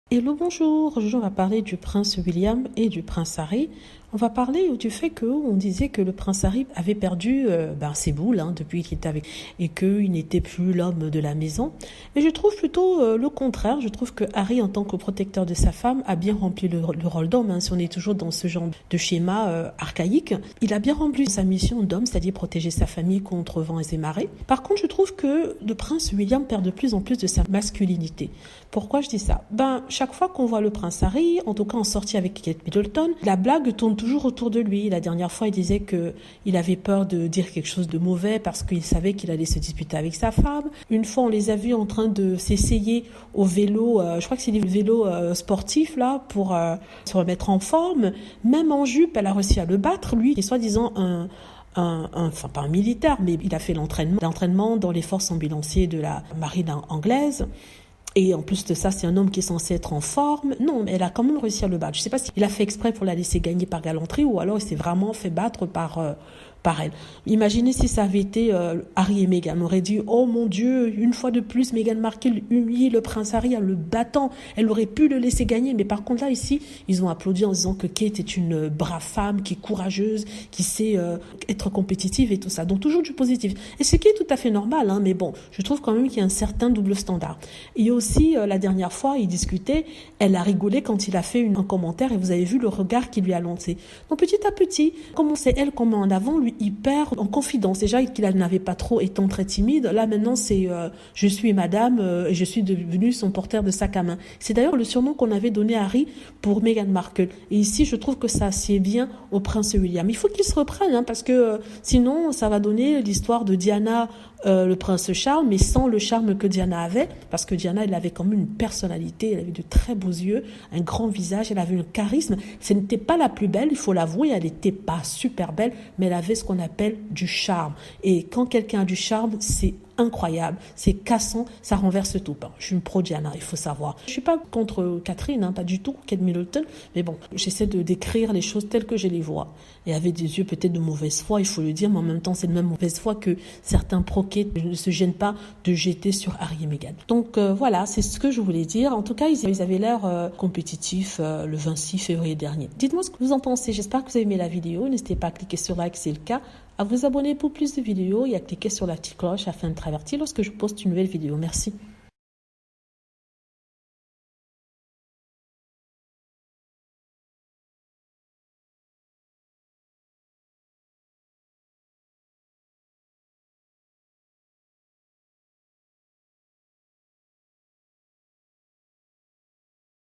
Hello, bonjour. Aujourd'hui, on va parler du prince William et du prince Harry. On va parler du fait qu'on disait que le prince Harry avait perdu ses boules depuis qu'il était avec et qu'il n'était plus l'homme de la maison. Et je trouve plutôt le contraire. Je trouve que Harry, en tant que protecteur de sa femme, a bien rempli le rôle d'homme. Si on est toujours dans ce genre de schéma archaïque, il a bien rempli sa mission d'homme, c'est-à-dire protéger sa famille contre vents et marées. Par contre, je trouve que le prince William perd de plus en plus de sa masculinité. Pourquoi je dis ça? Chaque fois qu'on voit le prince Harry, en tout cas en sortie avec Kate Middleton, la blague tourne toujours autour de lui. La dernière fois, il disait qu'il avait peur de dire quelque chose de mauvais parce qu'il savait qu'il allait se disputer avec sa femme. Une fois, on les a vus en train de s'essayer au vélo, je crois que c'est des vélos sportifs là, pour se remettre en forme. Même en jupe, elle a réussi à le battre. Lui, il est soi-disant enfin pas un militaire, mais il a fait l'entraînement dans les forces ambulanciers de la marine anglaise. Et en plus de ça, c'est un homme qui est censé être en forme. Non, mais elle a quand même réussi à le battre. Je ne sais pas s'il a fait exprès pour la laisser gagner par galanterie ou alors il s'est vraiment fait battre par elle. Imaginez si ça avait été Harry et Meghan. On aurait dit, oh mon Dieu, une fois de plus, Meghan Markle humilie le prince Harry en le battant. Elle aurait pu le laisser gagner. Mais par contre, là, ici, ils ont applaudi en disant que Kate est une brave femme, qui est courageuse, qui sait être compétitive et tout ça. Donc, toujours du positif. Et ce qui est tout à fait normal, mais bon, je trouve quand même qu'il y a un certain double standard. Et aussi, la dernière fois, ils discutaient, elle a rigolé quand il a fait un commentaire et vous avez vu le regard qu'il lui a lancé. Donc, petit à petit, comme c'est elle qu'on met en avant, lui, il perd en confidence. Déjà qu'il n'avait pas trop étant très timide. Là, maintenant, c'est je suis madame et je suis devenue son porteur de sac à main. C'est d'ailleurs le surnom qu'on avait donné à Harry pour Meghan Markle. Et ici, je trouve que ça assied bien au prince William. Il faut qu'il se reprenne parce que sinon, ça va donner l'histoire de Diana, le prince Charles, mais sans le charme que Diana avait. Parce que Diana, elle avait quand même une personnalité, elle avait de très beaux yeux, un grand visage, elle avait un charisme. Ce n'était pas la plus belle, il faut l'avouer, elle n'était pas super belle, mais elle avait ce qu'on appelle du charme. Et quand quelqu'un a du charme, c'est incroyable, c'est cassant, ça renverse tout. Je suis une pro Diana, il faut savoir. Je suis pas contre Catherine, pas du tout, Kate Middleton, mais bon, j'essaie de décrire les choses telles que je les vois. Et avec des yeux peut-être de mauvaise foi, il faut le dire, mais en même temps, c'est de même mauvaise foi que certains pro-Kate ne se gênent pas de jeter sur Harry et Meghan. Donc voilà, c'est ce que je voulais dire. En tout cas, ils avaient l'air compétitifs le 26 février dernier. Dites-moi ce que vous en pensez. J'espère que vous avez aimé la vidéo. N'hésitez pas à cliquer sur like si c'est le cas, à vous abonner pour plus de vidéos et à cliquer sur la petite cloche afin de être averti lorsque je poste une nouvelle vidéo. Merci.